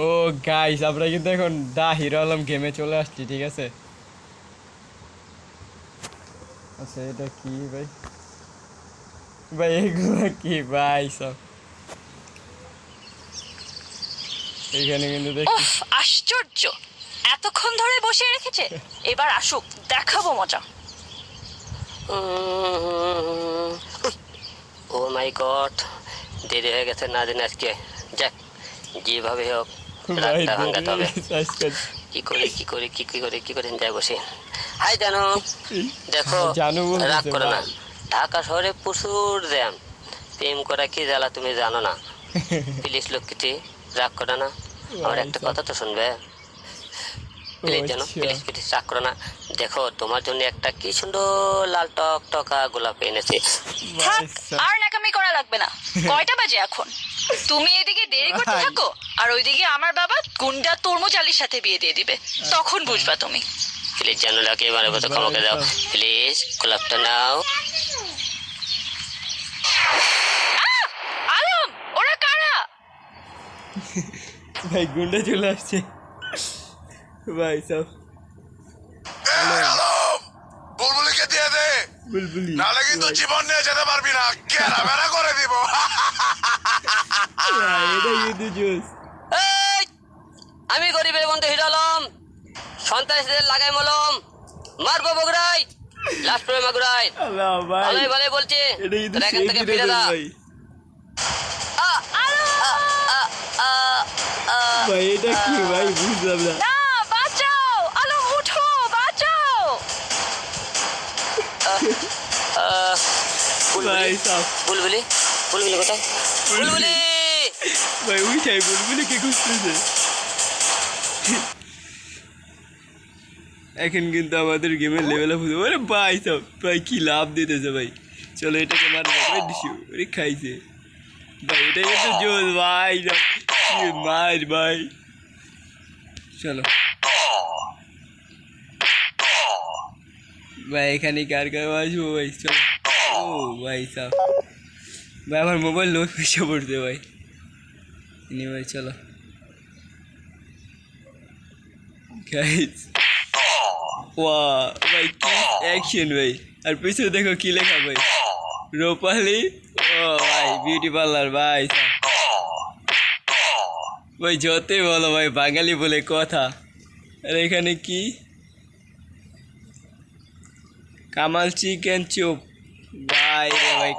ও guys, আমরা কিন্তু এখন দা হিরো আলম গেমে চলে আসছি, ঠিক আছে। আচ্ছা এটা কি ভাই? ভাই এগুলো কি ভাই সব? এখানে কিন্তু দেখছি। উফ, আশ্চর্য! এতক্ষণ ধরে বসিয়ে রেখেছে। এবার আসুক, দেখাবো মজা। ও মাই গড, দেরি হয়ে গেছে না দিন আজকে। যাক, যেভাবে হোক ভাই রাতটা ভাঙাতে হবে। আজকাল কি করে যাই বসে। হাই জানো, দেখো জানু রাগ বলতেছে করো না। ভাই। ঢাকা শহরে প্রচুর জ্যাম। প্রেম করা কি জ্বালা তুমি জানো না। প্লিজ লক্ষ্মীটি, রাগ করো না। আমার ভাই একটা সব। কথা তো শুনবে। ও প্লিজ জানো, আচ্ছা। প্লিজ রাগ করো না। দেখো তোমার জন্য একটা কি সুন্দর লাল টক টকা গোলাপ এনেছি। ভাই থাক, সব। আর ন্যাকামি করা লাগবে না। কয়টা বাজে এখন? তুমি এদিকে দেরি করতে ভাই। থাকো, আর ওইদিকে আমার বাবা গুন্ডা তরমুজ আলীর সাথে বিয়ে দিয়ে দিবে। তখন বুঝবা তুমি। প্লিজ জানো লাগে, এবারে মতো ক্ষমা করে দাও। ভাই প্লিজ গোলাপটা নাও। আলম, ওরা কারা? ভাই গুন্ডা চলে আসছে। ভাই সব। আলম, বুলবুলিকে দিয়ে দে, বুলবুলি নাহলে কিন্তু জীবন নিয়ে যেতে পারবি না, কেরাবেরা করে দিব। ভাই এটা কিন্তু জোস। এই, আমি গরিবের বন্ধু হিরো আলম, সন্ত্রাসীদের লাগাই মলম, মারবো বগুড়াই, লাস্ট পরে মাগুরাই। আল্লাহ ভাই, ভালোই ভালোই বলছি, এটা কিন্তু তোরা এখান সেই থেকে কিনে ফিরে দেন যা। ভাই। আ, আ, আ, আ, আ, ভাই এটা কি ভাই, বুঝলাম না। না, বাঁচাও! আলম উঠো, বাঁচাও! আ, ভাই বুলবুলি, সব। বুলবুলি, বুলবুলি কোথায়? বুলবুলি! ভাই উঠাই বুলবুলি কে খুঁজতেছে। এখন কিন্তু আমাদের গেমের লেভেল আপ হচ্ছে। ওরে ভাই সব, ভাই কি লাভ দিতেছে ভাই। চলো এটাকে মার ভাই দিছি। ওরে খাইছে ভাই, এটা কিন্তু জোস ভাই সব। কি মার ভাই। চলো ভাই, এখানে কার কার আসবো ভাই, চলো। ও ভাই সাহ, ভাই আমার মোবাইল লোড পয়সা পড়ছে ভাই। ভাই চলো গাইস। ওয়া ভাই কি অ্যাকশন ভাই। আর পিছনে দেখো কি লেখা ভাই, রূপালি। ও ভাই বিউটি পার্লার ভাই সাহ। ভাই যতই বলো ভাই, বাঙালি বলে কথা। আর এখানে কি, কামাল চিকেন চপ। ভাই রে ভাই,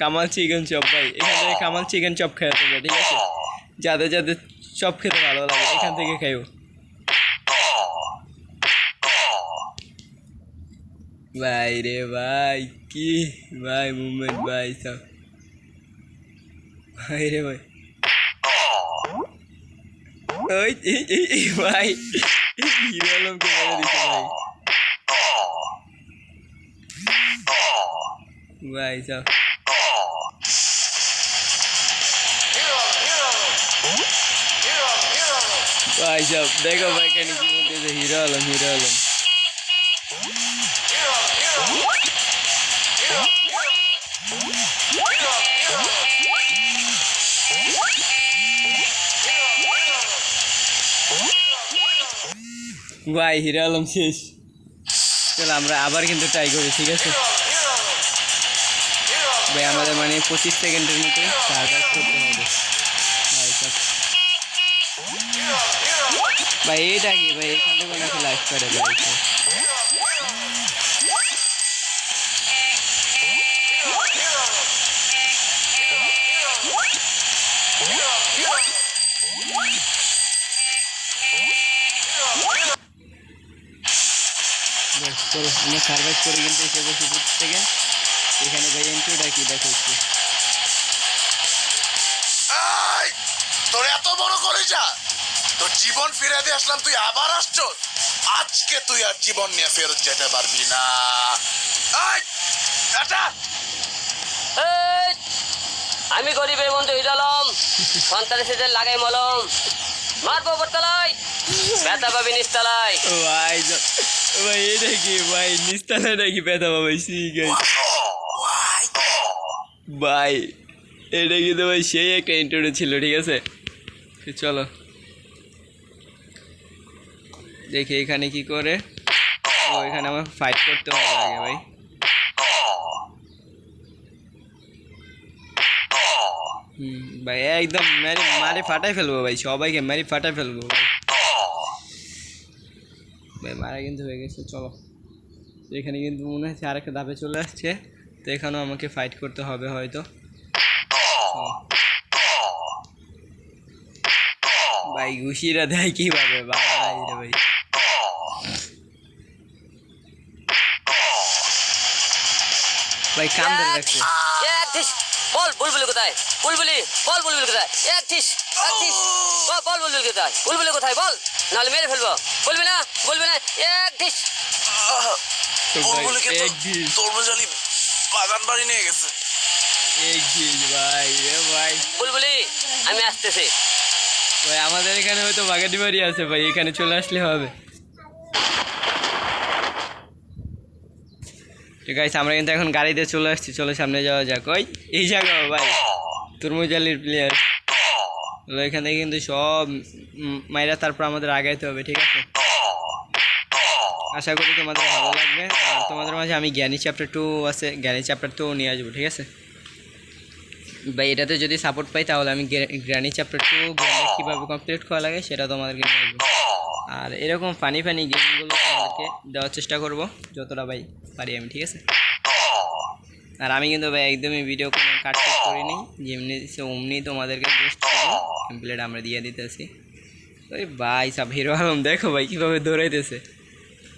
কামাল চিকেন চপ ভাই। এখান থেকে কামাল চিকেন চপ খেয়ে তোমরা, ঠিক আছে। যাদের যাদের চপ খেতে ভালো লাগে এখান থেকে খাইও। ভাই রে ভাই, কি ভাই মুভমেন্ট ভাই সব। ভাই রে ভাই, ওই এই ভাই হিরো আলমকে মেরে দিচ্ছে ভাই। ভাই সব। ভাই সব দেখো ভাই, কেন কি বলতেছে, হিরো আলম হিরো আলম। ভাই হিরো আলম শেষ। চলো আমরা আবার কিন্তু ট্রাই করি, ঠিক আছে ভাই। আমাদের মানে 25 সেকেন্ডের মতো সার্ভাইভ করতে হবে ভাই সব। ভাই এটা কি ভাই, এখান থেকে নাকি লাইভ করে ভাই সব। চলো আমরা সার্ভাইভ করে কিন্তু এসে বলছি 25 সেকেন্ড। এখানে ভাই এন্ট্রিটা কি দেখো একটু। এই, তোর এত বড় করে যা, তোর জীবন ফিরে দিয়ে আসলাম, তুই আবার আসছো। আজকে তুই আর জীবন নিয়ে ফেরত যেতে পারবি না। এই, এটা এই, আমি গরিবের বন্ধু হিরো আলম, সন্ত্রাসীদের লাগাই মলম, মারবো উপরতলায়, ব্যথা পাবি নিচতলায়। ভাই ভাই এটা কি ভাই, নিস্তালা নাকি ব্যথা পাবে ঠিক আছে ভাই। এটা কিন্তু ভাই সেই একটা ইন্টারভিউ ছিল, ঠিক আছে। চলো দেখি এখানে কি করে। ও এখানে আমার ফাইট করতে হবে আগে ভাই। ভাই একদম মারি ফাটাই ফেলবো ভাই, সবাইকে মারি ফাটাই ফেলবো ভাই। ভাই মারা কিন্তু হয়ে গেছে। চলো, তো এখানে কিন্তু মনে হচ্ছে আরেকটা ধাপে চলে আসছে, তো এখানেও আমাকে ফাইট করতে হবে হয়তো। ভাই ঘুষিরা দেয় কিভাবে ভাই রে ভাই। ভাই কাম ধরে রাখছে। এক ঠিস বল বুলবুলি কোথায়? বুলবুলি বল বুলবুলি কোথায়? এক ঠিস বল বুলবুলি কোথায়? বুলবুলি কোথায় বল, নাহলে মেরে ফেলবো। বলবি না এক ঠিস। তো ভাই এক ঘিস তরমুজ আলী বাগান বাড়ি নিয়ে গেছে। ভাই রে ভাই। বুলবুলি আমি আসতেছি। ভাই আমাদের এখানে হয়তো বাগাটি বাড়ি আছে ভাই, এখানে চলে আসলে হবে। ঠিক আছে, আমরা কিন্তু এখন গাড়িতে চলে আসছি, চলো সামনে যাওয়া যাক। ওই এই জায়গা ভাই তরমুজ আলীর প্লেয়ার এখান থেকে কিন্তু সব মাইরা তারপর আমাদের আগাইতে হবে, ঠিক আছে? আশা করি তোমাদের ভালো লাগবে। আর তোমাদের মাঝে আমি জ্ঞানী চ্যাপ্টার 2 আছে, জ্ঞানী চ্যাপ্টার 2 নিয়ে আসবো, ঠিক আছে ভাই? এটাতে যদি সাপোর্ট পাই তাহলে আমি জ্ঞানী চ্যাপ্টার 2 গেমটা কীভাবে কমপ্লিট করা লাগে সেটা তোমাদেরকে নিয়ে আসবো। আর এরকম ফানি গেমগুলো তোমাদেরকে দেওয়ার চেষ্টা করব যতটা ভাই পারি আমি, ঠিক আছে? আর আমি কিন্তু ভাই একদমই ভিডিও কোনো কাট করিনি, যেমনি অমনি তোমাদেরকে জাস্ট কমপ্লিট আমরা দিয়ে দিতেছি। ওই ভাই সব হিরো আলম দেখো ভাই কীভাবে দৌড়াইতেছে,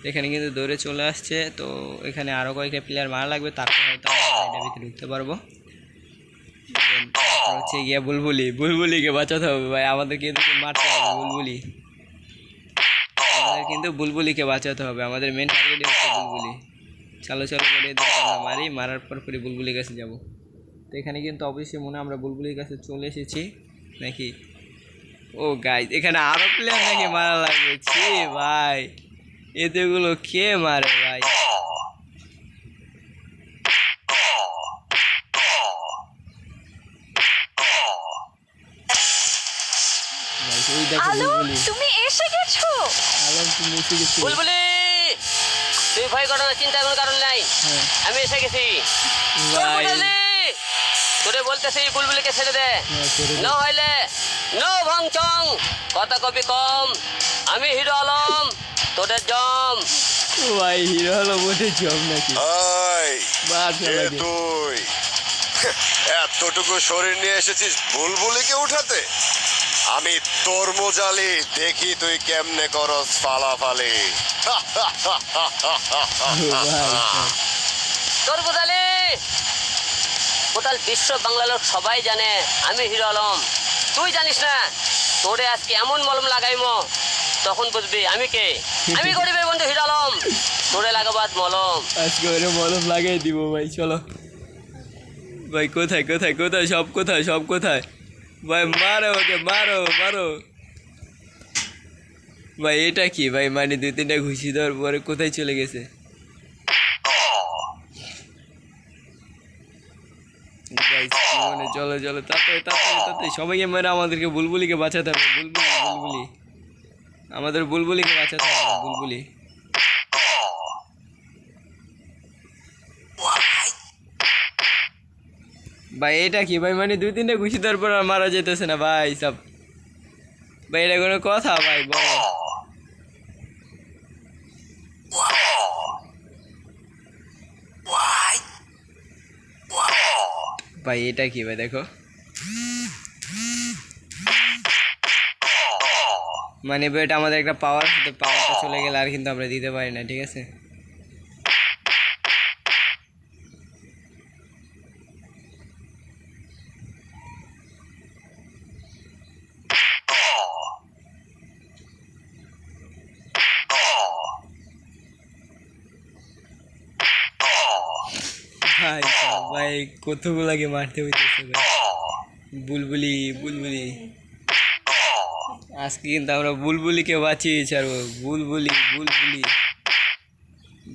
এখানে কিন্তু দৌড়ে চলে আসছে। তো এখানে আরও কয়েকটা প্লেয়ার মারা লাগবে, তারপর হয়তো আমরা এটার ভিতরে ঢুকতে পারবো। তারপর হচ্ছে গিয়া বুলবুলিকে বাঁচাতে হবে ভাই, আমাদের কিন্তু মারতে হবে আমাদের বুলবুলিকে বাঁচাতে হবে। আমাদের মেন টার্গেটই হচ্ছে বুলবুলি। চলো করে এদেরকে আমরা মারার পর বুলবুলির কাছে যাব। তো এখানে কিন্তু অবশ্যই মনে আমরা বুলবুলির কাছে চলে এসেছি নাকি। ও গাইস এখানে আরো প্লেয়ার নাকি মারা লাগবে। ছি ভাই এদেরগুলো কে মারে ভাই। আলো তুমি এসে গেছো। বুলবুলি তুই ভয় করো না, চিন্তা কোনো কারণ নাই, আমি এসে গেছি। তোরে বলতেছি বুলবুলিকে ছেড়ে দে, না হইলে নো ভংচং, কথা কবি কম। আমি হিরো আলম তোদের জম। ভাই হিরো আলম ওদের জম নাকি? তুই এতটুকু শরীর নিয়ে এসেছিস বুলবুলিকে উঠাতে? আমি তরমুজ আলী, দেখি তুই কেমনে করস ফালাফালি। তরমুজ আলী টোটাল বিশ্ব বাংলা লোক সবাই জানে আমি হিরো আলম, তুই জানিস না? তোরে আজকে এমন মলম লাগাইমো তখন বুঝবি আমি কে। আমি গরিবের বন্ধু হিরো আলম, তোরে লাগাবো আজ মলম। আজকে ওরে মলম লাগাই দিব ভাই। চলো ভাই কোথায় সব কোথায় ভাই? মারো ওকে, মারো ভাই। এটা কি ভাই, মানে 2-3টা ঘুষি দেওয়ার পরে কোথায় চলে গেছে? মানে চলো তাড়াতাড়ি সবাইকে মানে আমাদেরকে বুলবুলিকে বাঁচাতে হবে। বুলবুলি আমাদের বুলবুলিকে বাঁচাতে হবে। বুলবুলি ভাই এটা কি ভাই, মানে 2-3টা ঘুষি দেওয়ার পর আর মারা যেতেছে না ভাই সব। ভাই এটা কোনো কথা ভাই? বলো ভাই এটা কি ভাই? দেখো মানে এটা আমাদের একটা পাওয়ার, পাওয়ারটা চলে গেলে আর কিন্তু আমরা দিতে পারি না, ঠিক আছে? ভাই কতগুলাকে মারতে হইতেছে ভাই। বুলবুলি আজকে কিন্তু আমরা বুলবুলিকে বাঁচিয়ে ছাড়বো। বুলবুলি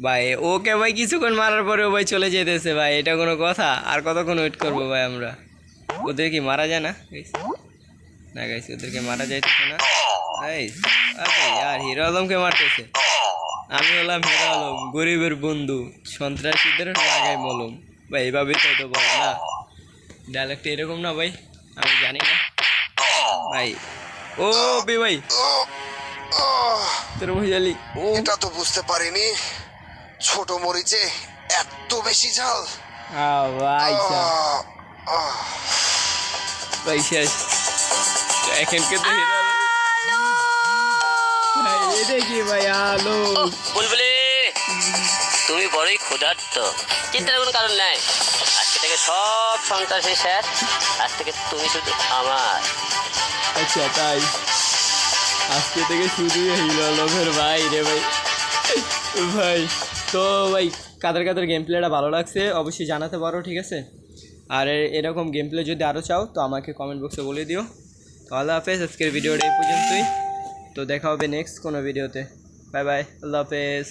ভাই ওকে ভাই কিছুক্ষণ মারার পরেও ভাই চলে যেতেছে ভাই, এটা কোনো কথা? আর কতক্ষণ ওয়েট করবো ভাই আমরা? ওদের কি মারা যায় না? না গাইস ওদেরকে মারা যাইতেছে না। এই আরে यार হিরো আলমকে মারতেছে। আমি হলাম হিরো আলম, গরিবের বন্ধু, সন্ত্রাসীদের লাগাই মলম। ভাই এইভাবেই তো বলে না, ডায়লগটা এরকম না ভাই? আমি জানি না ভাই। ও বে ভাই তোর মহিলালি ও এটা তো বুঝতে পারিনি ছোট মরিচে এত বেশি ঝাল। ভাই আহ, আহ। ভাই শেষ এখানকে তো হিরো আলম ভাই। এটা কি ভাই আলো? বুলবুলি তুমি বড়ই ক্ষুধার্ত, চিন্তার কোনো কারণ নাই। আজকে থেকে সব সন্ত্রাসী শেষ, আজ থেকে তুমি শুধু আমার। আচ্ছা তাই, আজকে থেকে শুধু হিরো আলমের ভাই রে ভাই। ভাই তো ভাই কাদের কাদের গেম প্লেটা ভালো লাগছে অবশ্যই জানাতে পারো, ঠিক আছে? আর এরকম গেম প্লে যদি আরও চাও তো আমাকে কমেন্ট বক্সে বলে দিও। তো আল্লাহ হাফেজ, আজকের ভিডিওটা এই পর্যন্তই। তো দেখা হবে নেক্সট কোনো ভিডিওতে। বাই বাই, আল্লাহ হাফেজ।